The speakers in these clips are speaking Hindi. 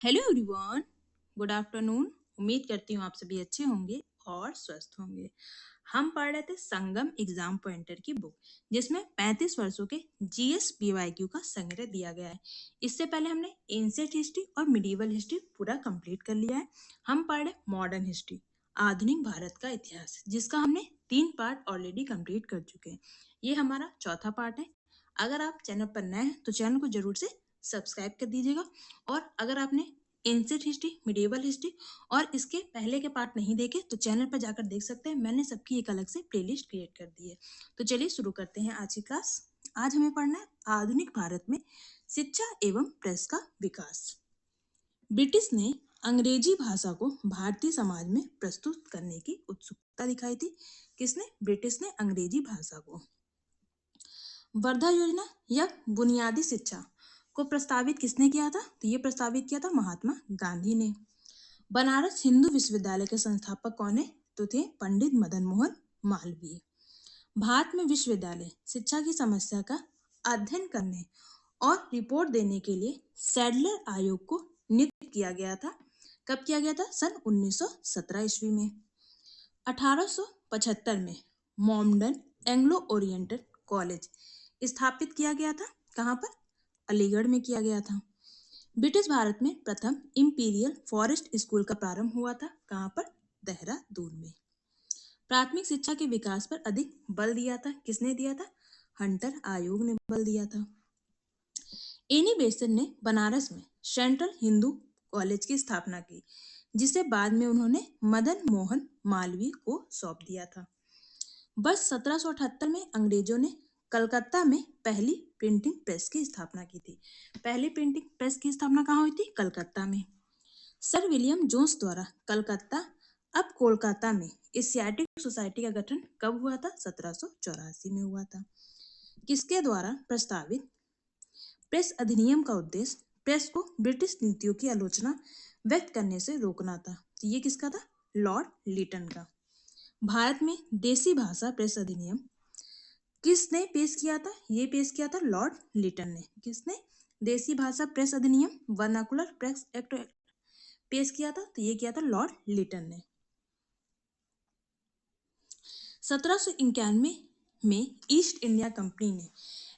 Hello everyone, good afternoon. उम्मीद करती हूँ आप सभी अच्छे होंगे और स्वस्थ होंगे। हम पढ़ रहे थे संगम एग्जाम पॉइंटर की बुक, जिसमें 35 वर्षों के जीएस पीवाईक्यू का संग्रह दिया गया है। इससे पहले हमने एंशिएंट हिस्ट्री और मिडिवल हिस्ट्री पूरा कंप्लीट कर लिया है। हम पढ़ रहे मॉडर्न हिस्ट्री, आधुनिक भारत का इतिहास, जिसका हमने 3 पार्ट ऑलरेडी कंप्लीट कर चुके हैं। ये हमारा चौथा पार्ट है। अगर आप चैनल पर नए हैं तो चैनल को जरूर से सब्सक्राइब कर दीजिएगा। और अगर आपने एंशिएंट हिस्ट्री, मिडिवल हिस्ट्री और इसके पहले के पार्ट नहीं देखे तो चैनल पर जाकर देख सकते हैं। मैंने सबकी एक अलग से प्लेलिस्ट क्रिएट कर दी है। तो चलिए शुरू करते हैं आज की क्लास। आज हमें पढ़ना है आधुनिक भारत में शिक्षा एवं प्रेस का विकास। ब्रिटिश ने अंग्रेजी भाषा को भारतीय समाज में प्रस्तुत करने की उत्सुकता दिखाई थी। किसने? ब्रिटिश ने अंग्रेजी भाषा को। वर्धा योजना या बुनियादी शिक्षा को प्रस्तावित किसने किया था? तो ये प्रस्तावित किया था महात्मा गांधी ने। बनारस हिंदू विश्वविद्यालय के संस्थापक कौन है? तो थे पंडित मदन मोहन मालवीय। भारत में विश्वविद्यालय शिक्षा की समस्या का अध्ययन करने और रिपोर्ट देने के लिए सैडलर आयोग को नियुक्त किया गया था। कब किया गया था? सन 1917 ईस्वी में। 1875 में मॉमडन एंग्लो ओरिएंटल कॉलेज स्थापित किया गया था। कहाँ पर? अलीगढ़ में किया गया था। ब्रिटिश भारत में प्रथम इंपीरियल फॉरेस्ट स्कूल का प्रारंभ हुआ था। कहाँ पर? देहरादून में। प्राथमिक शिक्षा के विकास पर अधिक बल दिया था। किसने दिया था? हंटर आयोग ने बल दिया था। एनी बेसन ने बनारस में सेंट्रल हिंदू कॉलेज की स्थापना की, जिसे बाद में उन्होंने मदन मोहन मालवीय को सौंप दिया था। वर्ष 1778 में अंग्रेजों ने कलकत्ता में पहली प्रिंटिंग प्रेस की स्थापना की थी। पहली प्रिंटिंग प्रेस की स्थापना कहाँ हुई थी? कलकत्ता में। सर विलियम जोन्स द्वारा कलकत्ता अब कोलकाता में एशियाटिक सोसाइटी का गठन कब हुआ था? 1784 में हुआ था। किसके द्वारा प्रस्तावित प्रेस अधिनियम का उद्देश्य प्रेस को ब्रिटिश नीतियों की आलोचना व्यक्त करने से रोकना था। तो ये किसका था? लॉर्ड लिटन का। भारत में देसी भाषा प्रेस अधिनियम किसने पेश किया था? ये पेश किया था लॉर्ड लिटन ने। किसने? देसी भाषा प्रेस अधिनियम, वर्नाकुलर प्रेस एक्ट पेश किया था। तो ये किया था लॉर्ड लिटन ने। 1791 में ईस्ट इंडिया कंपनी ने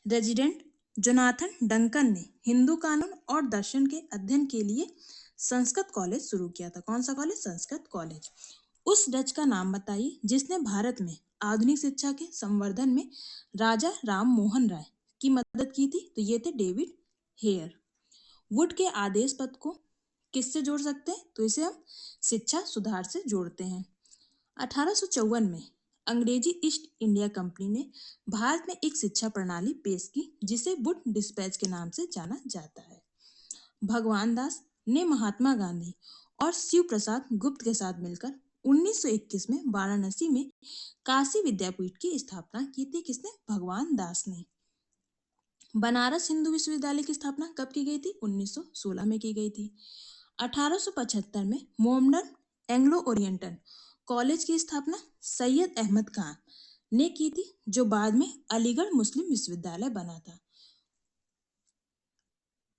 रेजिडेंट जोनाथन डंकन ने हिंदू कानून और दर्शन के अध्ययन के लिए संस्कृत कॉलेज शुरू किया था। कौन सा कॉलेज? संस्कृत कॉलेज। उस डच का नाम बताइए जिसने भारत में आधुनिक शिक्षा के संवर्धन में राजा राम मोहन राय की मदद की थी। तो ये थे डेविड हेयर। वुड के आदेश पद को किससे जोड़ सकते हैं? तो इसे हम शिक्षा सुधार से जोड़ते हैं। 1854 में अंग्रेजी ईस्ट इंडिया कंपनी ने भारत में एक शिक्षा प्रणाली पेश की, जिसे वुड डिस्पैच के नाम से जाना जाता है। भगवान दास ने महात्मा गांधी और शिव प्रसाद गुप्त के साथ मिलकर 1921 में वाराणसी में काशी विद्यापीठ की स्थापना की थी। किसने? भगवान दास ने। बनारस हिंदू विश्वविद्यालय की स्थापना कब की गई थी? 1916 में की गई थी। 1875 में मोमडन एंग्लो ओरिएंटल कॉलेज की स्थापना सैयद अहमद खान ने की थी, जो बाद में अलीगढ़ मुस्लिम विश्वविद्यालय बना था।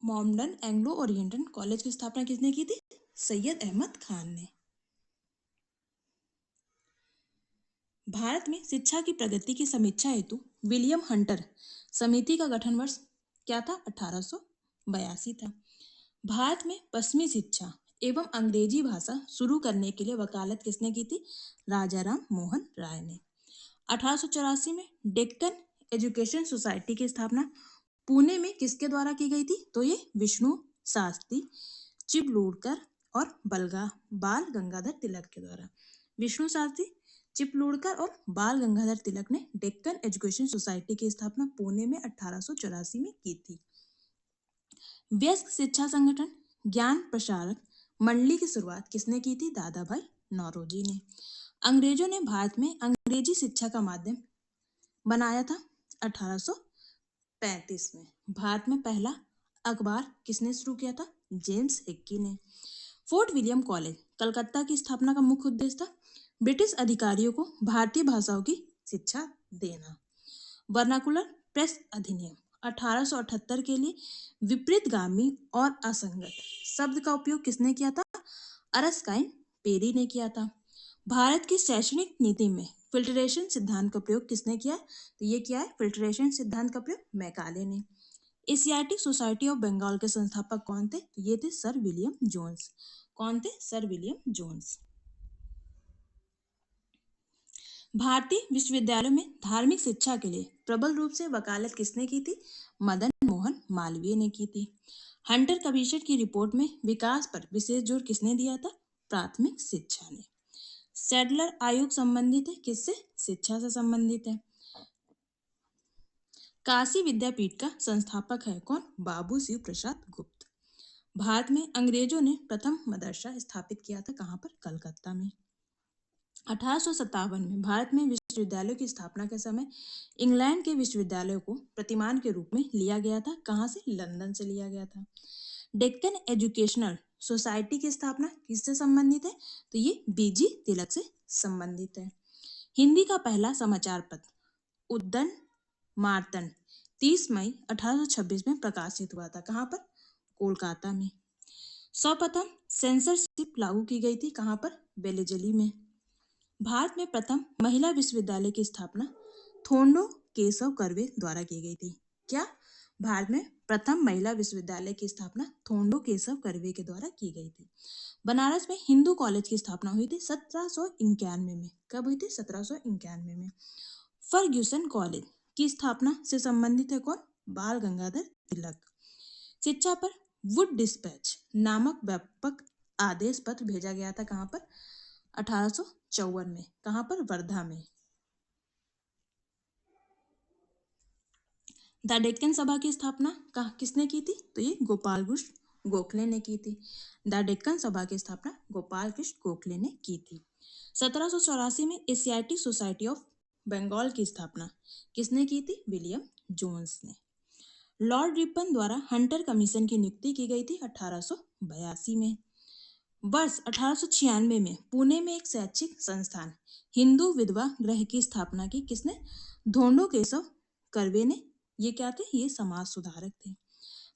मोमडन एंग्लो ओरिएंटल कॉलेज की स्थापना किसने की थी? सैयद अहमद खान ने। भारत में शिक्षा की प्रगति की समीक्षा हेतु विलियम हंटर समिति का गठन वर्ष क्या था? 1882 था। भारत में पश्चिमी शिक्षा एवं अंग्रेजी भाषा शुरू करने के लिए वकालत किसने की थी? राजा राम मोहन राय ने। 1884 में डेक्कन एजुकेशन सोसाइटी की स्थापना पुणे में किसके द्वारा की गई थी? तो ये विष्णु शास्त्री चिपलूणकर और बाल गंगाधर तिलक के द्वारा। विष्णु शास्त्री चिपलूणकर और बाल गंगाधर तिलक ने डेक्कन एजुकेशन सोसाइटी की स्थापना पुणे में 1884 में की थी। व्यस्क शिक्षा संगठन ज्ञान प्रसारक मंडली की शुरुआत किसने की थी? दादा भाई नौरोजी ने। अंग्रेजों ने भारत में अंग्रेजी शिक्षा का माध्यम बनाया था 1835 में। भारत में पहला अखबार किसने शुरू किया था? जेम्स हिक्की ने। फोर्ट विलियम कॉलेज कलकत्ता की स्थापना का मुख्य उद्देश्य था ब्रिटिश अधिकारियों को भारतीय भाषाओं की शिक्षा देना। वर्नाकुलर प्रेस अधिनियम 1878 के लिए विपरीतगामी और असंगत शब्द का उपयोग किसने किया था? अरस्काइन पेरी ने किया था। भारत की शैक्षणिक नीति में फिल्ट्रेशन सिद्धांत का प्रयोग किसने किया? तो ये क्या है? फिल्ट्रेशन सिद्धांत का प्रयोग मैकाले ने। एशियाटिक सोसाइटी ऑफ बंगाल के संस्थापक कौन थे? तो ये थे सर विलियम जोन्स। कौन थे? Sir William Jones. भारतीय विश्वविद्यालयों में धार्मिक शिक्षा के लिए प्रबल रूप से वकालत किसने की थी? मदन मोहन मालवीय ने की थी। हंटर कमीशन की रिपोर्ट में विकास पर विशेष जोर किसने दिया था? प्राथमिक शिक्षा ने। सैडलर आयोग संबंधित है किससे? शिक्षा से संबंधित है। काशी विद्यापीठ का संस्थापक है कौन? बाबू शिव प्रसाद गुप्त। भारत में अंग्रेजों ने प्रथम मदरसा स्थापित किया था कहाँ पर? कलकत्ता में। 1857 में भारत में विश्वविद्यालयों की स्थापना के समय इंग्लैंड के विश्वविद्यालयों को प्रतिमान के रूप में लिया गया था। कहाँ से? लंदन से लिया गया था। डेक्कन एजुकेशनल सोसाइटी की स्थापना किससे संबंधित है? तो ये बीजी तिलक से संबंधित है। हिंदी का पहला समाचार पत्र उद्दन मार्तंड 30 मई 1826 में प्रकाशित हुआ था। कहाँ पर? कोलकाता में। सर्वप्रथम सेंसरशिप लागू की गई थी कहाँ पर? बेलेजली में। भारत में प्रथम महिला विश्वविद्यालय की स्थापना थोंडो केशव कर्वे द्वारा की गई थी। क्या? भारत में प्रथम महिला विश्वविद्यालय की स्थापना थोंडो केशव कर्वे के द्वारा की गई थी। बनारस में हिंदू कॉलेज की स्थापना हुई थी 1791 में। कब हुई थी? 1791 में। फर्ग्यूसन कॉलेज की स्थापना से संबंधित है कौन? बाल गंगाधर तिलक। शिक्षा पर वुड डिस्पैच नामक व्यापक आदेश पत्र भेजा गया था कहाँ पर? 1854 में। कहाँ पर? वर्धा में। द डेक्कन सभा की स्थापना किसने की थी? तो ये गोपाल कृष्ण गोखले ने की थी। द डेक्कन सभा की स्थापना गोपाल कृष्ण गोखले ने की थी। 1784 में एशियाटिक सोसाइटी ऑफ बंगाल की स्थापना किसने की थी? विलियम जोन्स ने। लॉर्ड रिपन द्वारा हंटर कमीशन की नियुक्ति की गई थी 1882 में। वर्ष 1896 में पुणे में एक शैक्षिक संस्थान हिंदू विधवा गृह की स्थापना की किसने? धोंडो केशव कर्वे ने। ये क्या थे? ये समाज सुधारक थे।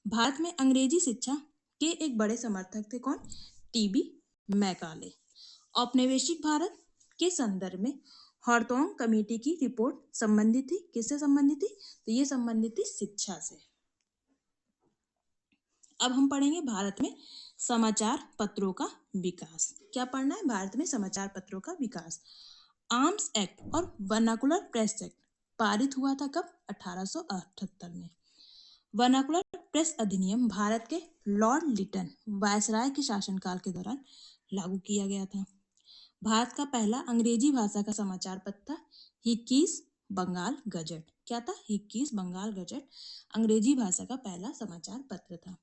भारत में अंग्रेजी शिक्षा के एक बड़े समर्थक थे कौन? TB Macaulay. औपनिवेशिक भारत के संदर्भ में हॉर्टोंग कमेटी की रिपोर्ट संबंधित थी किससे संबंधित थी? तो ये संबंधित थी शिक्षा से। अब हम पढ़ेंगे भारत में समाचार पत्रों का विकास। क्या पढ़ना है? भारत में समाचार पत्रों का विकास। आर्म्स एक्ट और वर्नाकुलर प्रेस एक्ट पारित हुआ था कब? 1878 में। वर्नाकुलर प्रेस अधिनियम भारत के लॉर्ड लिटन वायसराय के शासनकाल के दौरान लागू किया गया था। भारत का पहला अंग्रेजी भाषा का समाचार पत्र था हिक्कीस बंगाल गजट। क्या था? हिक्कीस बंगाल गजट अंग्रेजी भाषा का पहला समाचार पत्र था।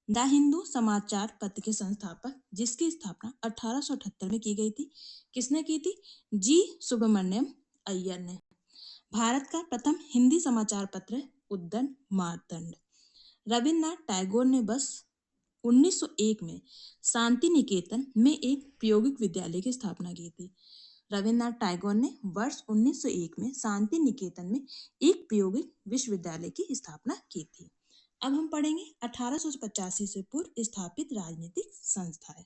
द हिंदू समाचार पत्र के संस्थापक जिसकी स्थापना 1878 में की गई थी किसने की थी? जी सुब्रमण्यम अय्यर ने। भारत का प्रथम हिंदी समाचार पत्र उद्दन मार्तंड। रविन्द्रनाथ टैगोर ने वर्ष 1901 में शांति निकेतन में एक प्रायोगिक विद्यालय की स्थापना की थी। रविन्द्रनाथ टैगोर ने वर्ष 1901 में शांति निकेतन में एक प्रायोगिक विश्वविद्यालय की स्थापना की थी। अब हम पढ़ेंगे 1885 से पूर्व स्थापित राजनीतिक संस्थाएं।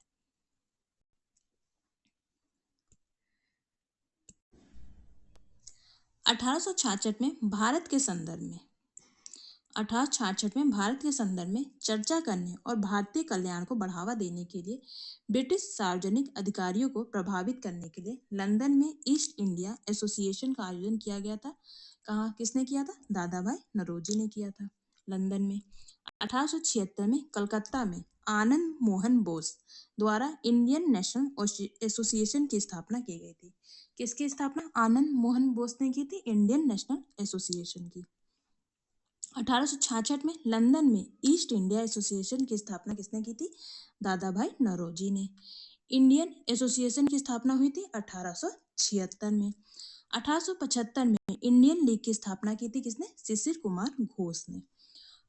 1866 में भारत के संदर्भ में 1866 में भारत के संदर्भ में चर्चा करने और भारतीय कल्याण को बढ़ावा देने के लिए ब्रिटिश सार्वजनिक अधिकारियों को प्रभावित करने के लिए लंदन में ईस्ट इंडिया एसोसिएशन का आयोजन किया गया था। कहाँ? किसने किया था? दादा भाई नौरोजी ने किया था लंदन में। 1876 में कलकत्ता में आनंद मोहन बोस द्वारा इंडियन नेशनल एसोसिएशन की स्थापना की गई थी। किसकी स्थापना? आनंद मोहन बोस ने की थी इंडियन नेशनल एसोसिएशन की। 1866 में लंदन में ईस्ट इंडिया एसोसिएशन की स्थापना किसने की थी? दादा भाई नौरोजी ने। इंडियन एसोसिएशन की स्थापना हुई थी 1876 में। 1875 में इंडियन लीग की स्थापना की थी किसने? शिशिर कुमार घोष ने।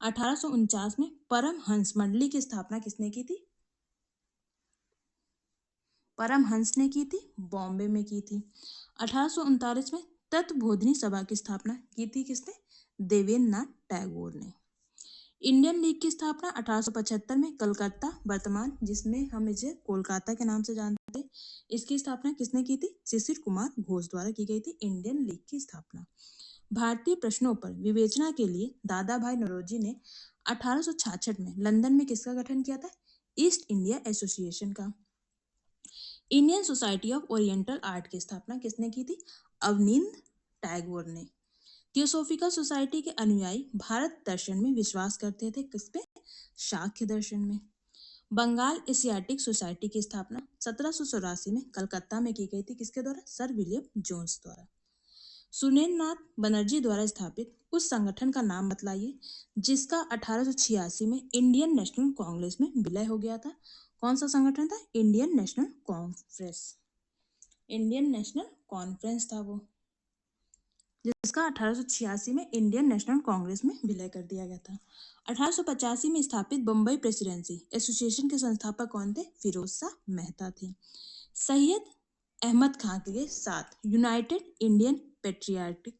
1849 में परमहंस मंडली की स्थापना किसने की थी? परमहंस ने की थी, बॉम्बे में की थी। 1839 में तत्वबोधिनी सभा की स्थापना की थी किसने? देवेंद्रनाथ टैगोर ने। इंडियन लीग की स्थापना 1875 में कलकत्ता, वर्तमान जिसमें हम इसे कोलकाता के नाम से जानते हैं, इसकी स्थापना किसने की थी? शिशिर कुमार घोष द्वारा की गई थी इंडियन लीग की स्थापना। भारतीय प्रश्नों पर विवेचना के लिए दादा भाई नौरोजी ने 1866 में लंदन में किसका गठन किया था? ईस्ट इंडिया एसोसिएशन का। Indian society of oriental art की स्थापना किसने की थी? अवनींद्र टैगोर ने। थियोसॉफिकल सोसाइटी के अनुयायी भारत दर्शन में विश्वास करते थे, किस पे? शाक्य दर्शन में। बंगाल एशियाटिक सोसाइटी की स्थापना 1784 में कलकत्ता में की गई थी, किसके द्वारा? सर विलियम जोन्स द्वारा। सुरेंद्रनाथ बनर्जी द्वारा स्थापित उस संगठन का नाम बतलाइए जिसका 1886 में इंडियन नेशनल कांग्रेस में विलय हो गया था। कौन सा संगठन था? Indian national conference. Indian national conference था वो, जिसका 1886 में इंडियन नेशनल कांग्रेस में विलय कर दिया गया था। 1885 में स्थापित बम्बई प्रेसिडेंसी एसोसिएशन के संस्थापक कौन थे? फिरोज शाह मेहता थे। सैयद अहमद खान के साथ यूनाइटेड इंडियन पेट्रियाटिक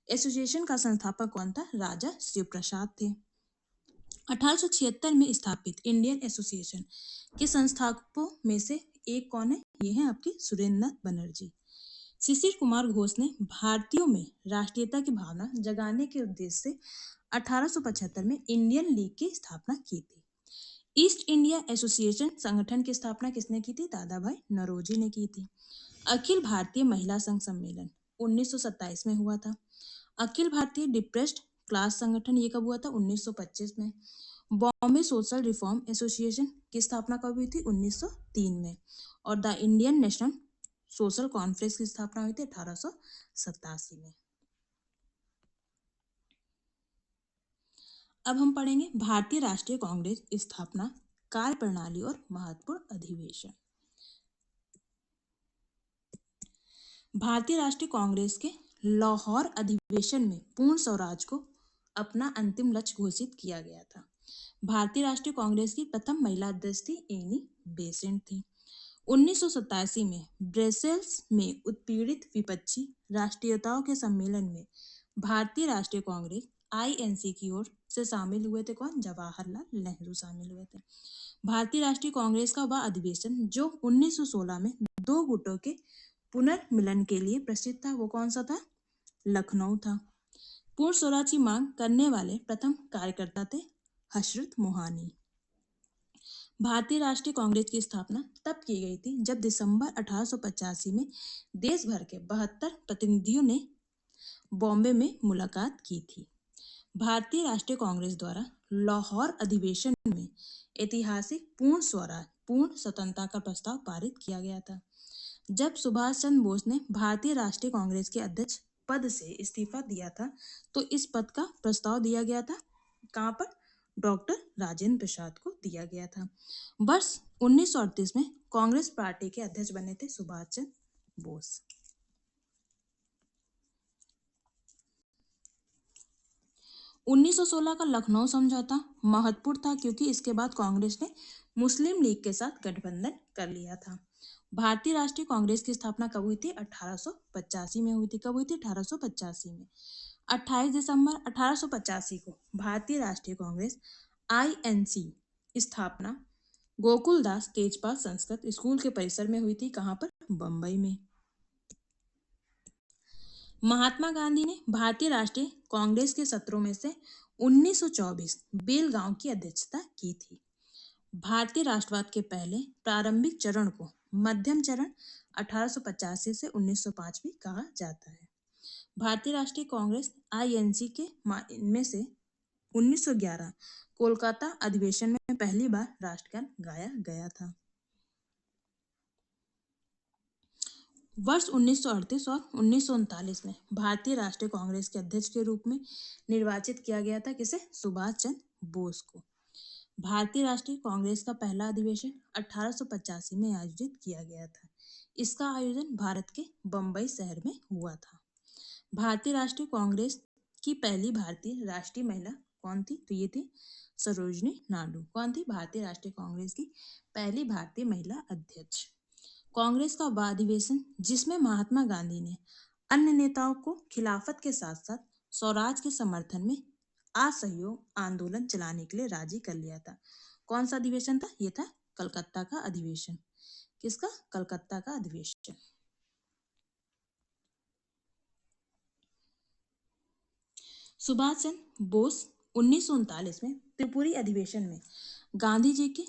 एसोसिएशन का संस्थापक कौन था? राजा शिव प्रसाद थे। 1876 में स्थापित इंडियन एसोसिएशन के संस्थापकों में से एक कौन है? ये हैं आपके सुरेंद्रनाथ बनर्जी। शिशिर कुमार घोष ने भारतीयों में राष्ट्रीयता की भावना जगाने के उद्देश्य से 1875 में इंडियन लीग की स्थापना की थी। ईस्ट इंडिया एसोसिएशन संगठन की स्थापना किसने की थी? दादा भाई नौरोजी ने की थी। अखिल भारतीय महिला संघ सम्मेलन 1927 में हुआ था। अखिल भारतीय डिप्रेस्ड क्लास संगठन ये कब हुआ था? 1925 में। बॉम्बे सोशल रिफॉर्म एसोसिएशन की स्थापना कब हुई थी? 1903 में। और the Indian national social conference की स्थापना हुई थी 1887 में। अब हम पढ़ेंगे भारतीय राष्ट्रीय कांग्रेस स्थापना, कार्यप्रणाली और महत्वपूर्ण अधिवेशन। भारतीय राष्ट्रीय कांग्रेस के लाहौर अधिवेशन में पूर्ण स्वराज को अपना अंतिम लक्ष्य घोषित किया गया था। भारतीय राष्ट्रीय कांग्रेस की प्रथम महिला अध्यक्ष थी एनी बेसेंट थी। 1987 में ब्रसेल्स में उत्पीड़ित विपक्षी राष्ट्रीयताओं के सम्मेलन में भारतीय राष्ट्रीय कांग्रेस आईएनसी की ओर से शामिल हुए थे कौन? जवाहरलाल नेहरू शामिल हुए थे। भारतीय राष्ट्रीय कांग्रेस का वह अधिवेशन जो 1916 में दो गुटों के पुनर्मिलन के लिए प्रसिद्ध था, वो कौन सा था? लखनऊ था। पूर्ण स्वराज की मांग करने वाले प्रथम कार्यकर्ता थे हजरत मोहानी। भारतीय राष्ट्रीय कांग्रेस की स्थापना तब की गई थी जब दिसंबर 1885 में देश भर के 72 प्रतिनिधियों ने बॉम्बे में मुलाकात की थी। भारतीय राष्ट्रीय कांग्रेस द्वारा लाहौर अधिवेशन में ऐतिहासिक पूर्ण स्वराज, पूर्ण स्वतंत्रता का प्रस्ताव पारित किया गया था। जब सुभाष चंद्र बोस ने भारतीय राष्ट्रीय कांग्रेस के अध्यक्ष पद से इस्तीफा दिया था तो इस पद का प्रस्ताव दिया गया था कहाँ पर? डॉक्टर राजेंद्र प्रसाद को दिया गया था। वर्ष 1938 में कांग्रेस पार्टी के अध्यक्ष बने थे सुभाष चंद्र बोस। उन्नीस 1916 का लखनऊ समझौता महत्वपूर्ण था क्योंकि इसके बाद कांग्रेस ने मुस्लिम लीग के साथ गठबंधन कर लिया था। भारतीय राष्ट्रीय कांग्रेस की स्थापना कब हुई थी? 1885 में हुई थी। कब हुई थी? 1885 में। 28 दिसंबर 1885 को भारतीय राष्ट्रीय कांग्रेस आईएनसी स्थापना गोकुलदास तेजपाल संस्कृत स्कूल के परिसर में हुई थी। कहाँ पर? बम्बई में। महात्मा गांधी ने भारतीय राष्ट्रीय कांग्रेस के सत्रों में से 1924 बेलगांव की अध्यक्षता की थी। भारतीय राष्ट्रवाद के पहले प्रारंभिक चरण को मध्यम चरण 1885 से 1905 भी कहा जाता है। भारतीय राष्ट्रीय कांग्रेस आईएनसी के में से 1911 कोलकाता अधिवेशन में पहली बार राष्ट्रगान गाया गया था। वर्ष 1938 और 1939 में भारतीय राष्ट्रीय कांग्रेस के अध्यक्ष के रूप में निर्वाचित किया गया था किसे? सुभाष चंद्र बोस को। भारतीय राष्ट्रीय कांग्रेस का पहला अधिवेशन 1885 में आयोजित किया गया था। इसका आयोजन भारत के बम्बई शहर में हुआ था। भारतीय राष्ट्रीय कांग्रेस की पहली भारतीय राष्ट्रीय महिला कौन थी? तो ये थी सरोजनी नायडू। कौन थी? भारतीय राष्ट्रीय कांग्रेस की पहली भारतीय महिला अध्यक्ष। कांग्रेस का वह अधिवेशन जिसमें महात्मा गांधी ने अन्य नेताओं को खिलाफत के साथ साथ स्वराज के समर्थन में असहयोग आंदोलन चलाने के लिए राजी कर लिया था। कौन सा अधिवेशन था? ये था कलकत्ता का अधिवेशन। किसका? कलकत्ता का अधिवेशन। सुभाष चंद्र बोस 1939 में त्रिपुरी अधिवेशन में गांधी जी के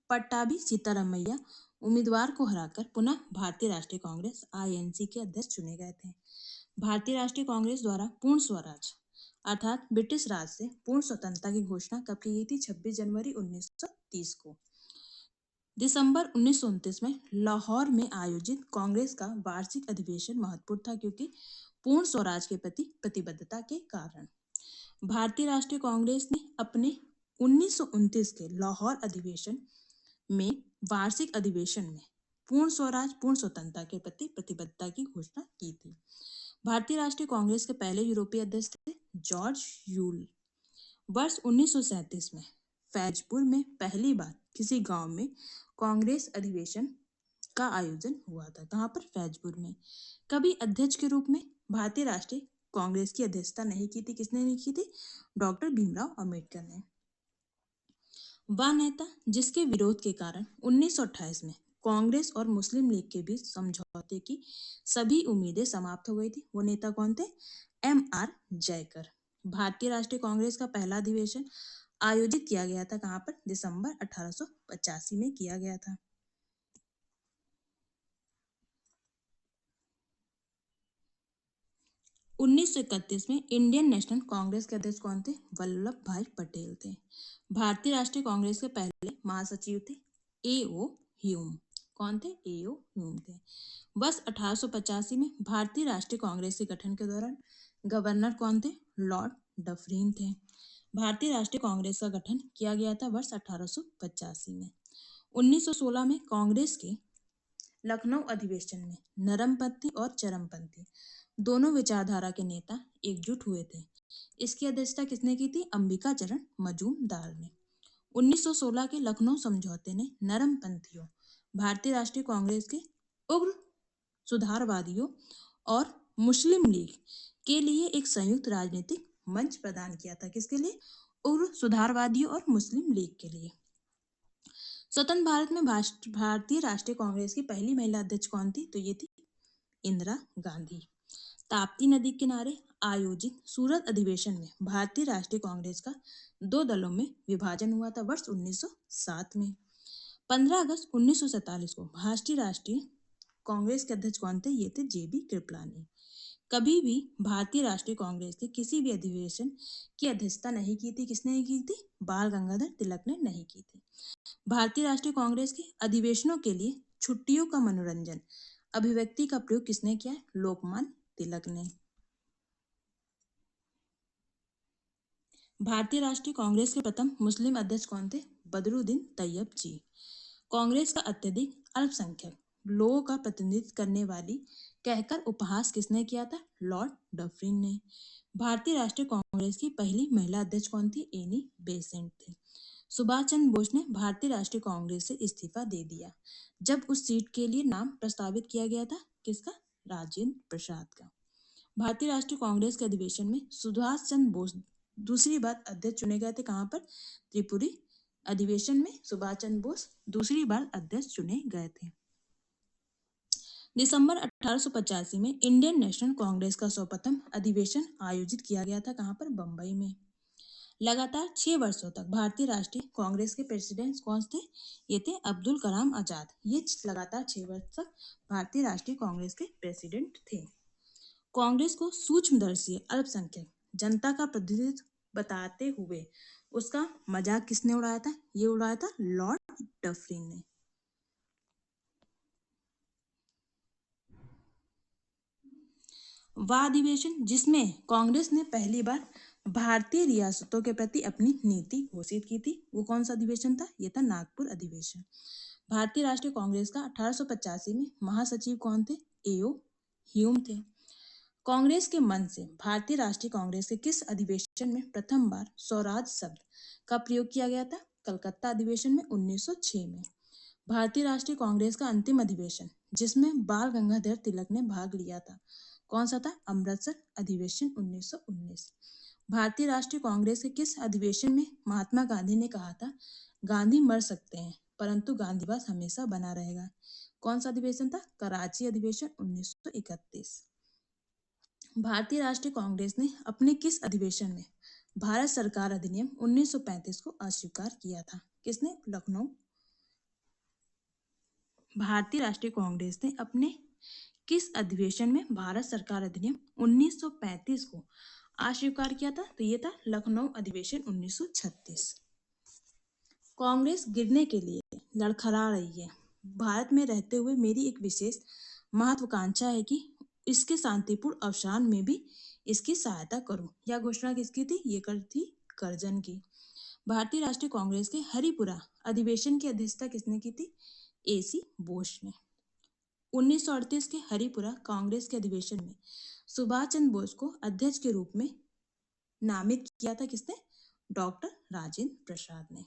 पट्टाभी सीतारामैया उम्मीदवार को हराकर पुनः भारतीय राष्ट्रीय कांग्रेस आईएनसी के अध्यक्ष चुने गए थे। भारतीय राष्ट्रीय कांग्रेस द्वारा पूर्ण स्वराज अर्थात ब्रिटिश राज से पूर्ण स्वतंत्रता की घोषणा कब की गई थी? 26 जनवरी 1930 को। दिसंबर 1929 में लाहौर में आयोजित कांग्रेस का वार्षिक अधिवेशन महत्वपूर्ण था क्योंकि पूर्ण स्वराज के प्रति प्रतिबद्धता के कारण। भारतीय राष्ट्रीय कांग्रेस ने अपने 1929 के लाहौर अधिवेशन में वार्षिक अधिवेशन में पूर्ण स्वराज पूर्ण स्वतंत्रता के प्रति प्रतिबद्धता की घोषणा की थी। भारतीय राष्ट्रीय कांग्रेस के पहले यूरोपीय अध्यक्ष थे जॉर्ज यूल। वर्ष 1937 में फैजपुर में पहली बार किसी गांव में कांग्रेस अधिवेशन का आयोजन हुआ था। कहाँ पर? फैजपुर में। कभी अध्यक्ष के रूप में भारतीय राष्ट्रीय कांग्रेस की अध्यक्षता नहीं की थी। किसने नहीं की थी? डॉक्टर भीमराव अंबेडकर ने। वह नेता जिसके विरोध के कारण 1928 में कांग्रेस और मुस्लिम लीग के बीच समझौते की सभी उम्मीदें समाप्त हो गई थी, वो नेता कौन थे? MR जयकर। भारतीय राष्ट्रीय कांग्रेस का पहला अधिवेशन आयोजित किया गया था। कहाँ पर? दिसंबर 1885 में किया गया था। 1931 में इंडियन नेशनल कांग्रेस के अध्यक्ष कौन थे? वल्लभ भाई पटेल थे। भारतीय राष्ट्रीय कांग्रेस के पहले महासचिव थे A.O. ह्यूम। कौन थे? A.O. ह्यूम थे। वर्ष 1885 में भारतीय राष्ट्रीय कांग्रेस के गठन के दौरान गवर्नर कौन थे? लॉर्ड डफरिन थे। भारतीय राष्ट्रीय कांग्रेस का गठन किया गया था वर्ष 1885 में। 1916 में कांग्रेस के लखनऊ अधिवेशन में नरमपंथी और चरमपंथी दोनों विचारधारा के नेता एकजुट हुए थे। इसकी अध्यक्षता किसने की थी? अंबिका चरण मजूमदार ने। 1916 के लखनऊ समझौते ने नरमपंथियों, भारतीय राष्ट्रीय कांग्रेस के उग्र सुधारवादियों और मुस्लिम लीग के लिए एक संयुक्त राजनीतिक मंच प्रदान किया था। किसके लिए? उग्र सुधारवादियों और मुस्लिम लीग के लिए। स्वतंत्र भारत में भारतीय राष्ट्रीय कांग्रेस की पहली महिला अध्यक्ष कौन थी? तो ये थी इंदिरा गांधी। ताप्ती नदी किनारे आयोजित सूरत अधिवेशन में भारतीय राष्ट्रीय कांग्रेस का 2 दलों में विभाजन हुआ था वर्ष 1907 में। 15 अगस्त 1947 को भारतीय राष्ट्रीय कांग्रेस के अध्यक्ष कौन थे? ये थे JB कृपलानी। कभी भी भारतीय राष्ट्रीय कांग्रेस के किसी भी अधिवेशन की अध्यक्षता नहीं की थी। किसने नहीं की थी? बाल गंगाधर तिलक ने नहीं की थी। भारतीय राष्ट्रीय कांग्रेस के अधिवेशनों के लिए छुट्टियों का मनोरंजन अभिव्यक्ति का प्रयोग किसने किया है? लोकमान्य तिलक ने। भारतीय राष्ट्रीय कांग्रेस के प्रथम मुस्लिम अध्यक्ष कौन थे? बदरुद्दीन तैयब जी। कांग्रेस का अत्यधिक अल्पसंख्यक लोगों का प्रतिनिधित्व करने वाली कहकर उपहास किसने किया था? लॉर्ड डफरिन ने। भारतीय राष्ट्रीय कांग्रेस की पहली महिला अध्यक्ष कौन थी? एनी बेसेंट थी। सुभाष चंद्र बोस ने भारतीय राष्ट्रीय कांग्रेस से इस्तीफा दे दिया जब उस सीट के लिए नाम प्रस्तावित किया गया था। किसका? राजेंद्र प्रसाद का। भारतीय राष्ट्रीय कांग्रेस के अधिवेशन में सुभाष चंद्र बोस दूसरी बार अध्यक्ष चुने गए थे। कहाँ पर? त्रिपुरी अधिवेशन में सुभाष चंद्र बोस दूसरी बार अध्यक्ष चुने गए थे। दिसंबर 1885 में इंडियन नेशनल कांग्रेस का सर्वप्रथम अधिवेशन आयोजित किया गया था। कहाँ पर? बंबई में। लगातार 6 वर्षों तक भारतीय राष्ट्रीय कांग्रेस के प्रेसिडेंट कौन थे? ये थे अब्दुल कलाम आजाद। ये लगातार 6 वर्ष तक भारतीय राष्ट्रीय कांग्रेस के प्रेसिडेंट थे। कांग्रेस को सूक्ष्मदर्शी अल्पसंख्यक जनता का प्रतिनिधित्व बताते हुए उसका मजाक किसने उड़ाया था? ये उड़ाया था लॉर्ड डफरिन ने। वह अधिवेशन जिसमें कांग्रेस ने पहली बार भारतीय रियासतों के प्रति अपनी नीति घोषित की थी, वो कौन सा अधिवेशन था? ये था नागपुर अधिवेशन। भारतीय राष्ट्रीय कांग्रेस का 1885 में महासचिव कौन थे? A.O. ह्यूम थे। कांग्रेस के मन से भारतीय राष्ट्रीय कांग्रेस के किस अधिवेशन में प्रथम बार स्वराज शब्द का प्रयोग किया गया था? कलकत्ता अधिवेशन में 1906 में। भारतीय राष्ट्रीय कांग्रेस का अंतिम अधिवेशन जिसमें बाल गंगाधर तिलक ने भाग लिया था, कौन सा था? अमृतसर अधिवेशन 1919। भारतीय राष्ट्रीय कांग्रेस के किस अधिवेशन में महात्मा गांधी ने कहा था, गांधी मर सकते हैं परंतु गांधीवाद हमेशा बना रहेगा? कौन सा अधिवेशन था? कराची अधिवेशन 1931। भारतीय राष्ट्रीय कांग्रेस ने अपने किस अधिवेशन में भारत सरकार अधिनियम 1935 को अस्वीकार किया था? किसने? लखनऊ। भारतीय राष्ट्रीय कांग्रेस ने अपने किस अधिवेशन में भारत सरकार अधिनियम 1935 को अस्वीकार किया था? तो ये था लखनऊ अधिवेशन 1936। कांग्रेस गिरने के लिए लड़खड़ा रही है। भारत में रहते हुए मेरी एक विशेष महत्वाकांक्षा है कि इसके शांतिपूर्ण अवसान में भी इसकी सहायता करूं। यह घोषणा किसकी थी? ये थी करजन की। भारतीय राष्ट्रीय कांग्रेस के हरिपुरा अधिवेशन की अध्यक्षता किसने की थी? AC बोस ने। 1938 के हरिपुरा कांग्रेस के अधिवेशन में सुभाष चंद्र बोस को अध्यक्ष के रूप में नामित किया था किसने? डॉक्टर राजेंद्र प्रसाद ने।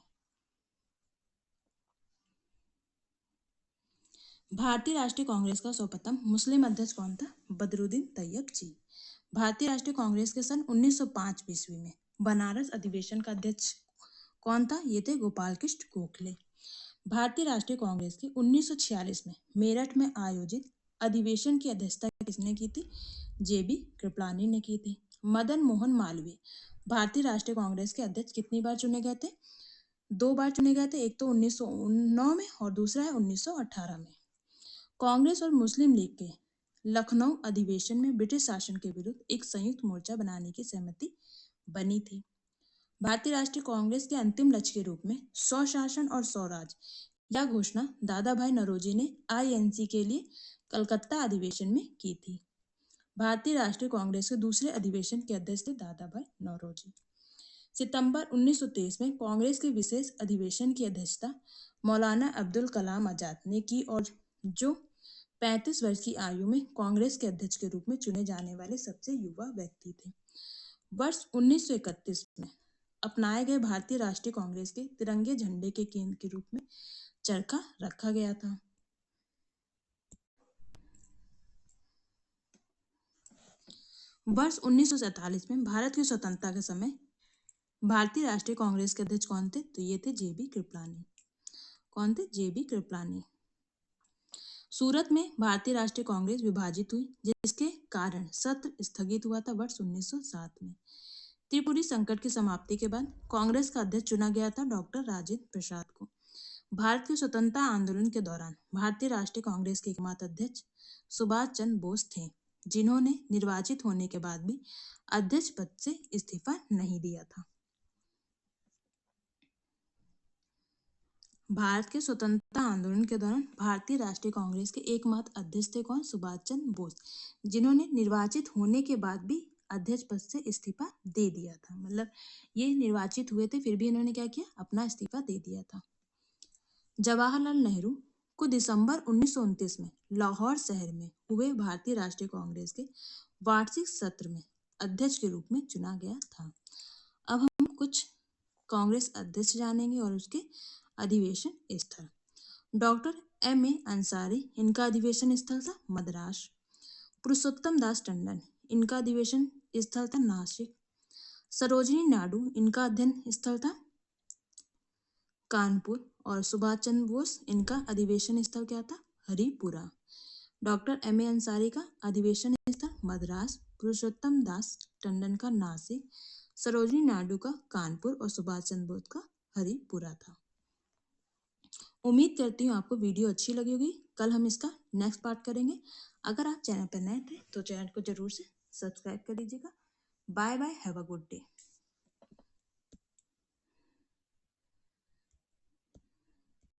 भारतीय राष्ट्रीय कांग्रेस का सर्वप्रथम मुस्लिम अध्यक्ष कौन था? बदरुद्दीन तैयब जी। भारतीय राष्ट्रीय कांग्रेस के सन 1905 ईस्वी में बनारस अधिवेशन का अध्यक्ष कौन था? ये थे गोपाल कृष्ण गोखले। भारतीय राष्ट्रीय कांग्रेस की 1946 में मेरठ में आयोजित अधिवेशन की अध्यक्षता किसने की थी? JB कृपलानी ने की थी। मदन मोहन मालवीय भारतीय राष्ट्रीय कांग्रेस के अध्यक्ष कितनी बार चुने गए थे? 2 बार चुने गए थे, एक तो 1909 में और दूसरा है 1918 में। कांग्रेस और मुस्लिम लीग के लखनऊ अधिवेशन में ब्रिटिश शासन के विरुद्ध एक संयुक्त मोर्चा बनाने की सहमति बनी थी। भारतीय राष्ट्रीय कांग्रेस के अंतिम लक्ष्य के रूप में स्वशासन और स्वराज यह घोषणा दादा भाई नौरोजी ने INC के लिए कलकत्ता अधिवेशन में की थी। भारतीय राष्ट्रीय कांग्रेस के दूसरे अधिवेशन के अध्यक्ष थे दादा भाई नौरोजी। सितंबर 1923 में कांग्रेस के विशेष अधिवेशन की अध्यक्षता मौलाना अब्दुल कलाम आजाद ने की और जो 35 वर्ष की आयु में कांग्रेस के अध्यक्ष के रूप में चुने जाने वाले सबसे युवा व्यक्ति थे। वर्ष 1931 में अपनाए गए भारतीय राष्ट्रीय कांग्रेस के तिरंगे झंडे के केंद्र के रूप में चरखा रखा गया था। वर्ष 1947 में भारत की स्वतंत्रता के समय भारतीय राष्ट्रीय कांग्रेस के अध्यक्ष कौन थे? तो ये थे JB कृपलानी। कौन थे? JB कृपलानी। सूरत में भारतीय राष्ट्रीय कांग्रेस विभाजित हुई जिसके कारण सत्र स्थगित हुआ था वर्ष 1907 में। त्रिपुरी संकट की समाप्ति के बाद कांग्रेस का अध्यक्ष चुना गया था डॉक्टर राजेंद्र प्रसाद को। भारत के स्वतंत्रता आंदोलन के दौरान भारतीय राष्ट्रीय कांग्रेस के एकमात्र अध्यक्ष सुभाष चंद्र बोस थे, जिन्होंने निर्वाचित होने के बाद भी अध्यक्ष पद से इस्तीफा नहीं दिया था। भारत के स्वतंत्रता आंदोलन के दौरान भारतीय राष्ट्रीय कांग्रेस के एकमात्र अध्यक्ष थे कौन? सुभाष चंद्र बोस, जिन्होंने निर्वाचित होने के बाद भी अध्यक्ष पद से इस्तीफा दे दिया था। मतलब ये निर्वाचित हुए थे फिर भी इन्होंने क्या किया? अपना इस्तीफा दे दिया था। जवाहरलाल नेहरू को दिसंबर 1929 में लाहौर शहर में हुए भारतीय राष्ट्रीय कांग्रेस के वार्षिक सत्र में अध्यक्ष के रूप में चुना गया था। अब हम कुछ कांग्रेस अध्यक्ष जानेंगे और उसके अधिवेशन स्थल। Doctor M.A. अंसारी, इनका अधिवेशन स्थल था मद्रास। पुरुषोत्तम दास टंडन, इनका अधिवेशन स्थल था नासिक। सरोजिनी नायडू, इनका अध्ययन स्थल था कानपुर। और सुभाष चंद्र बोस, इनका अधिवेशन स्थल क्या था? हरिपुरा। Doctor M.A. अंसारी का अधिवेशन स्थल मद्रास, पुरुषोत्तम दास टंडन का नासिक, सरोजिनी नायडू का कानपुर और सुभाष चंद्र बोस का हरिपुरा था। उम्मीद करती हूँ आपको वीडियो अच्छी लगी होगी। कल हम इसका नेक्स्ट पार्ट करेंगे। अगर आप चैनल पर नए थे तो चैनल को जरूर से सब्सक्राइब कर दीजिएगा। Bye bye, have a good day.